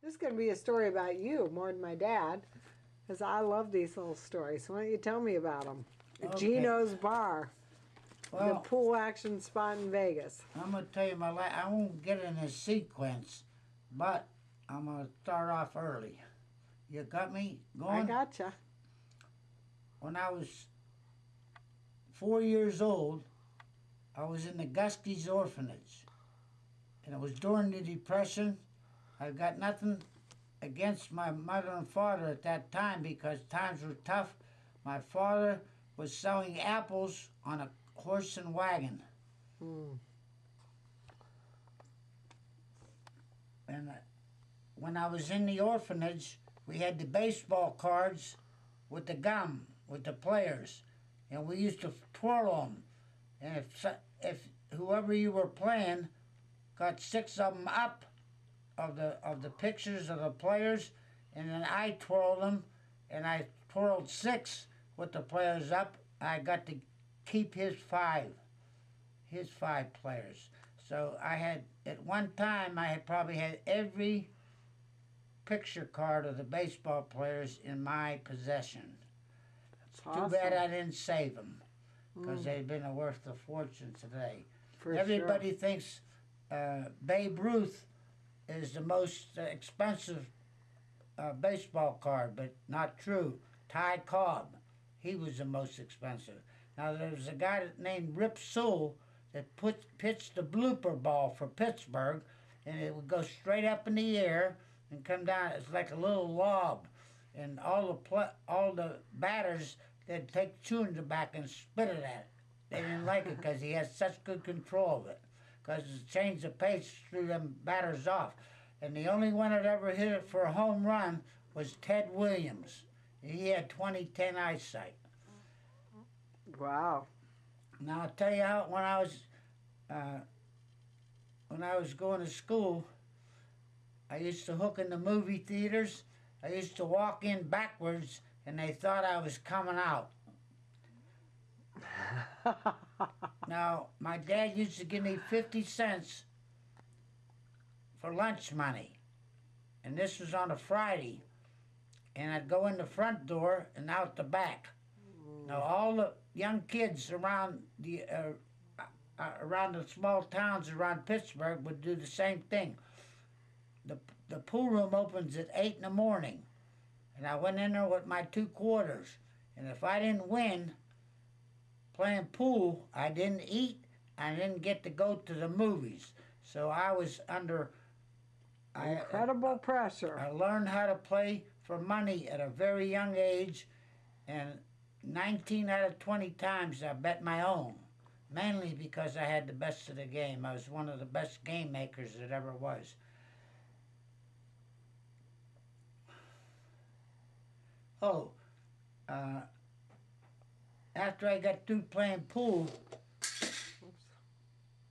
This is going to be a story about you more than my dad, because I love these little stories. Why don't you tell me about them? Okay. Gino's Bar, Well, the pool action spot in Vegas. I'm going to tell you my life. I won't get in a sequence, but I'm going to start off early. You got me going? I gotcha. When I was 4 years old, I was in the Guskies orphanage. And it was during the Depression. I got nothing against my mother and father at that time because times were tough. My father was selling apples on a horse and wagon. Mm. And when I was in the orphanage, we had the baseball cards with the gum, with the players. And we used to twirl them. And if whoever you were playing got 6 of them up of the pictures of the players, and then I twirled them, and I twirled 6 with the players up, I got to keep his 5 players. So I had, at one time, I had probably had every picture card of the baseball players in my possession. That's awesome. Too bad I didn't save them, because they'd been worth a fortune today. Everybody thinks Babe Ruth is the most expensive baseball card, but not true. Ty Cobb, he was the most expensive. Now there was a guy named Rip Sewell that pitched the blooper ball for Pittsburgh, and it would go straight up in the air and come down. It's like a little lob, and all the batters, they'd take chewing tobacco and spit it at it. They didn't like it because he had such good control of it, because it changed the pace, threw them batters off. And the only one that ever hit it for a home run was Ted Williams. He had 20/10 eyesight. Wow. Now I'll tell you how when I was going to school, I used to hook in the movie theaters. I used to walk in backwards, and they thought I was coming out. Now, my dad used to give me 50 cents for lunch money. And this was on a Friday. And I'd go in the front door and out the back. Now, all the young kids around the small towns around Pittsburgh would do the same thing. The pool room opens at 8 in the morning. And I went in there with my 2 quarters. And if I didn't win playing pool, I didn't eat, I didn't get to go to the movies. So I was under incredible pressure. I learned how to play for money at a very young age, and 19 out of 20 times I bet my own, mainly because I had the best of the game. I was one of the best game makers that ever was. Oh, after I got through playing pool,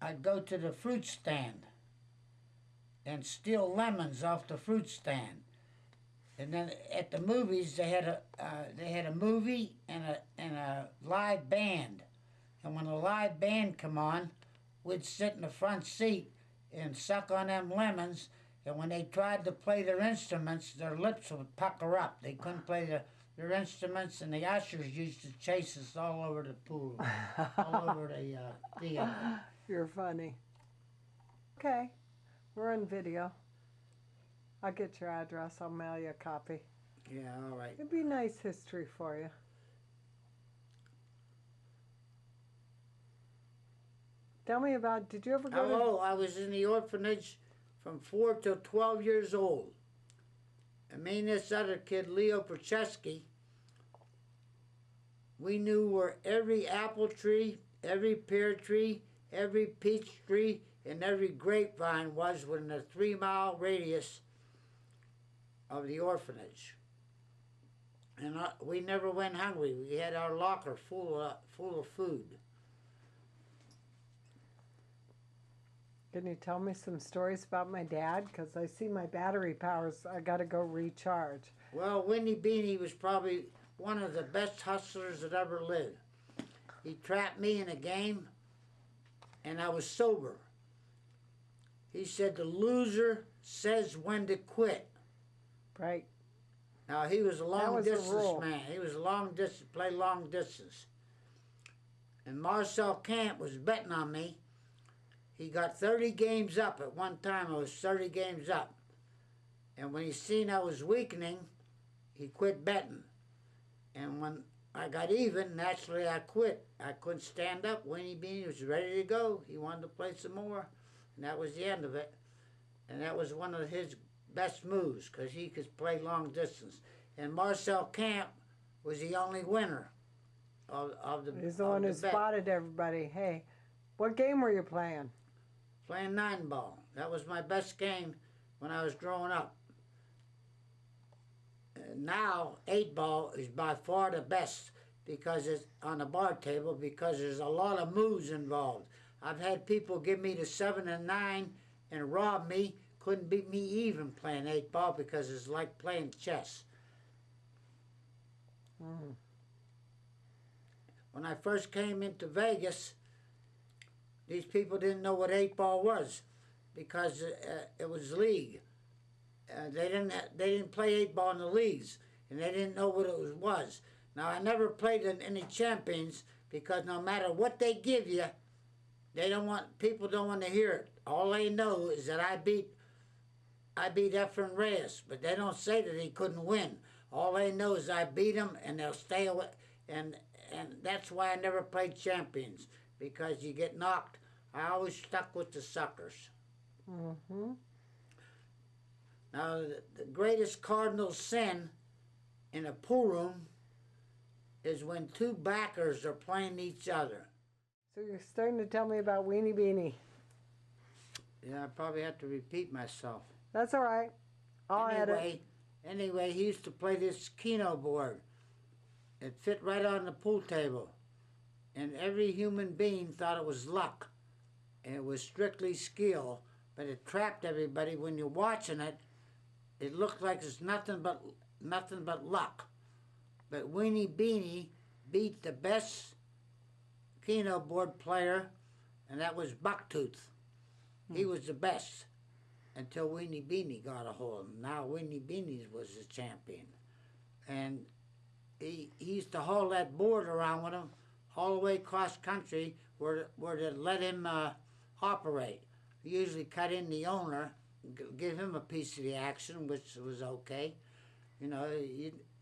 I'd go to the fruit stand and steal lemons off the fruit stand. And then at the movies, they had a movie and a live band. And when the live band come on, we'd sit in the front seat and suck on them lemons. And when they tried to play their instruments, their lips would pucker up. They couldn't play their instruments, and the ushers used to chase us all over the pool, all over the theater. You're funny. Okay, we're on video. I'll get your address. I'll mail you a copy. Yeah, all right. It'd be nice history for you. Tell me about, did you ever go to... I was in the orphanage from 4 to 12 years old. And me and this other kid, Leo Procheski, we knew where every apple tree, every pear tree, every peach tree, and every grapevine was within a 3-mile radius of the orphanage. And we never went hungry. We had our locker full of food. Can you tell me some stories about my dad? Because I see my battery powers, I got to go recharge. Well, Weenie Beanie was probably one of the best hustlers that ever lived. He trapped me in a game, and I was sober. He said, the loser says when to quit. Right. Now, he was a long was the distance rule. man. He was a long distance, play long distance. And Marcel Camp was betting on me. He got 30 games up at one time. I was 30 games up. And when he seen I was weakening, he quit betting. And when I got even, naturally I quit. I couldn't stand up. Weenie Beanie was ready to go. He wanted to play some more. And that was the end of it. And that was one of his best moves because he could play long distance. And Marcel Camp was the only winner of the He's the one who spotted everybody. Hey, what game were you playing? Playing 9-ball. That was my best game when I was growing up. Now 8-ball is by far the best because it's on the bar table because there's a lot of moves involved. I've had people give me the 7 and 9 and rob me, couldn't beat me even playing 8-ball because it's like playing chess. Mm. When I first came into Vegas, these people didn't know what 8-ball was because it was league. They didn't play 8-ball in the leagues, and they didn't know what it was. Now, I never played in any champions because no matter what they give you, people don't want to hear it. All they know is that I beat Efren Reyes, but they don't say that he couldn't win. All they know is I beat him, and they'll stay away. And that's why I never played champions, because you get knocked. I always stuck with the suckers. Mm-hmm. Now, the greatest cardinal sin in a pool room is when two backers are playing each other. So you're starting to tell me about Weenie Beanie. Yeah, I probably have to repeat myself. That's all right. I'll edit. Anyway, he used to play this Keno board. It fit right on the pool table. And every human being thought it was luck. And it was strictly skill, but it trapped everybody. When you're watching it, it looked like it's nothing but luck. But Weenie Beanie beat the best Keno board player, and that was Bucktooth. He was the best until Weenie Beanie got a hold of him. Now Weenie Beanie was the champion. And he used to haul that board around with him all the way across country where they let him operate. He usually cut in the owner, give him a piece of the action, which was okay. You know,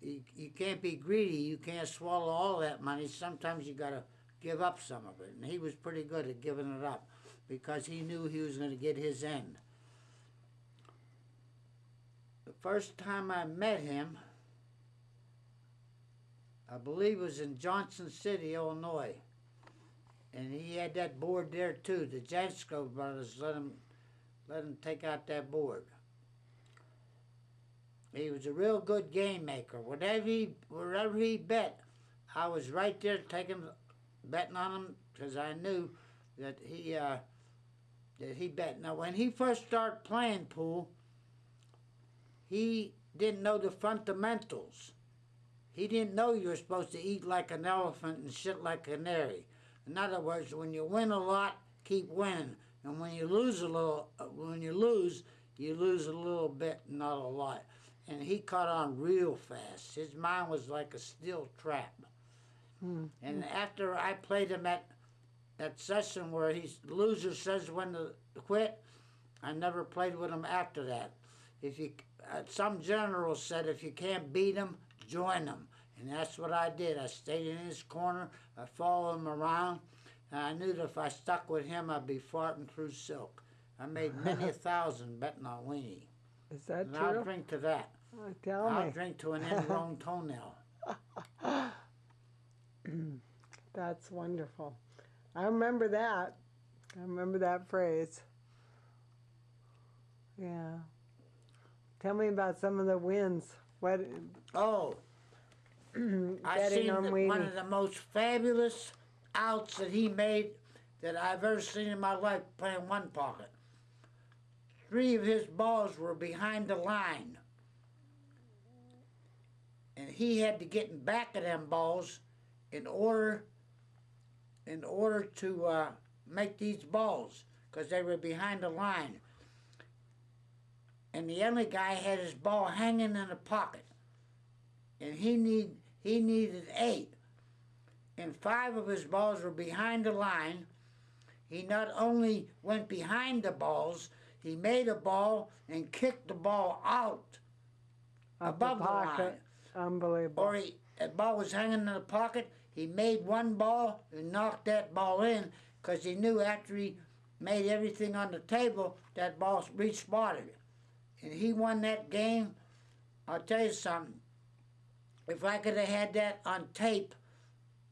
you can't be greedy. You can't swallow all that money. Sometimes you got to give up some of it. And he was pretty good at giving it up because he knew he was going to get his end. The first time I met him, I believe it was in Johnson City, Illinois. And he had that board there too. The Jansko brothers let him take out that board. He was a real good game maker. Wherever he bet, I was right there betting on him because I knew that he bet. Now, when he first started playing pool, he didn't know the fundamentals. He didn't know you were supposed to eat like an elephant and shit like a canary. In other words, when you win a lot, keep winning. And when you lose you lose a little bit, not a lot. And he caught on real fast. His mind was like a steel trap. And after I played him at that session where the loser says when to quit, I never played with him after that. Some general said if you can't beat him, join him. And that's what I did. I stayed in his corner, I followed him around, and I knew that if I stuck with him, I'd be farting through silk. I made many a thousand betting on Weenie. Is that and true? I'll drink to that. I'll drink to an ingrown toenail. That's wonderful. I remember that. I remember that phrase. Yeah. Tell me about some of the wins. What? Oh, I seen one of the most fabulous outs that he made that I've ever seen in my life playing one pocket. 3 of his balls were behind the line. And he had to get in back of them balls in order to make these balls, because they were behind the line. and the other guy had his ball hanging in a pocket, and he needed 8, and 5 of his balls were behind the line. He not only went behind the balls, he made a ball and kicked the ball out above the line. Unbelievable. Or the ball was hanging in the pocket. He made one ball and knocked that ball in because he knew after he made everything on the table, that ball respotted. And he won that game. I'll tell you something. If I could have had that on tape,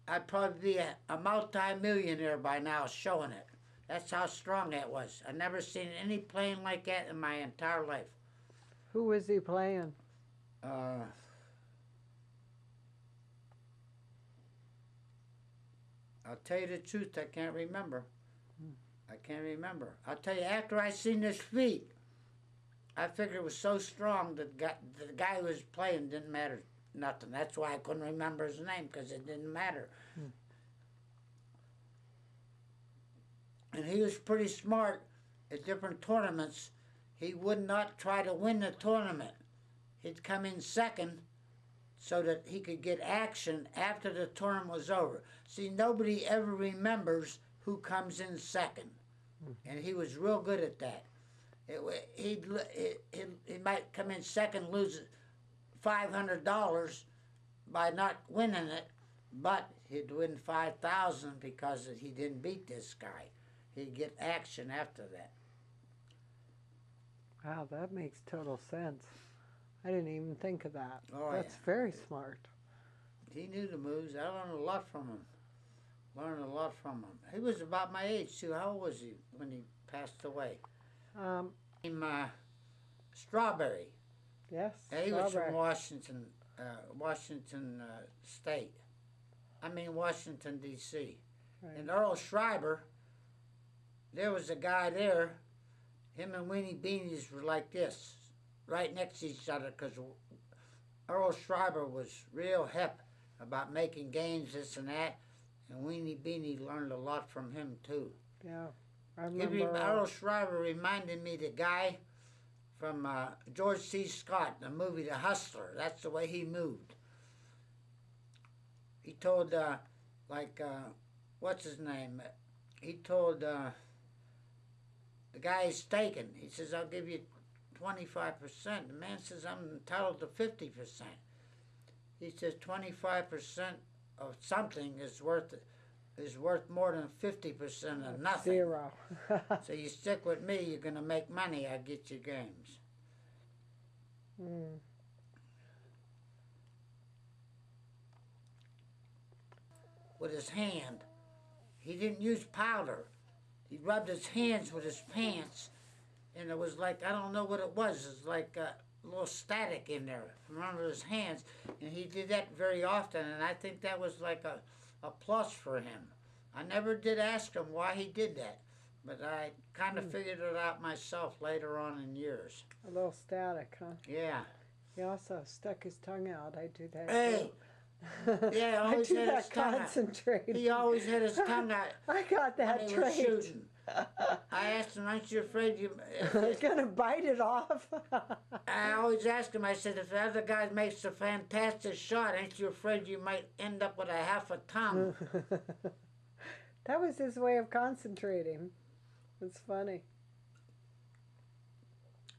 I'd probably be a multi-millionaire by now showing it. That's how strong that was. I've never seen any playing like that in my entire life. Who was he playing? I'll tell you the truth, I can't remember. I can't remember. I'll tell you, after I seen his feet, I figured it was so strong that the guy who was playing didn't matter nothing. That's why I couldn't remember his name, because it didn't matter. And he was pretty smart at different tournaments. He would not try to win the tournament. He'd come in second so that he could get action after the tournament was over. See, nobody ever remembers who comes in second. And he was real good at that. He might come in second, lose $500 by not winning it, but he'd win $5,000 because he didn't beat this guy. He'd get action after that. Wow, that makes total sense. I didn't even think of that. Oh, That's yeah. very smart. He knew the moves. I learned a lot from him. He was about my age, too. How old was he when he passed away? Strawberry. Yes, Yeah, he was Strawberry. from Washington State. I mean Washington, D.C. Right. And Earl Schreiber, there was a guy there, him and Weenie Beanies were like this, right next to each other, because Earl Schreiber was real hip about making games, this and that, and Weenie Beanie learned a lot from him, too. Yeah, I remember. Earl Schreiber reminded me of the guy from George C. Scott, the movie The Hustler. That's the way he moved. He told, what's his name? He told the guy he's taken, he says, I'll give you 25%. The man says, I'm entitled to 50%. He says 25% of something is worth more than 50% of nothing. 0. So you stick with me, you're going to make money, I get you games. With his hand. He didn't use powder. He rubbed his hands with his pants, and it was like, I don't know what it was. It was like a little static in there from under his hands, and he did that very often, and I think that was like a plus for him. I never did ask him why he did that, but I kind of figured it out myself later on in years. A little static, huh? Yeah. He also stuck his tongue out. I do that. Hey! Yeah, I always do had his that tongue out. concentrating. He always had his tongue out. I got that when he was trait. shooting. I asked him, aren't you afraid you... Gonna bite it off. I always ask him, I said, if the other guy makes a fantastic shot, ain't you afraid you might end up with a half a tongue? That was his way of concentrating. It's funny.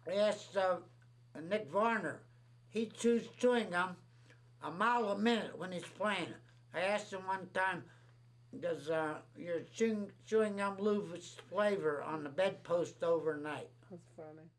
I asked Nick Varner. He chews chewing gum a mile a minute when he's playing. I asked him one time, does your chewing gum lose its flavor on the bedpost overnight? That's funny.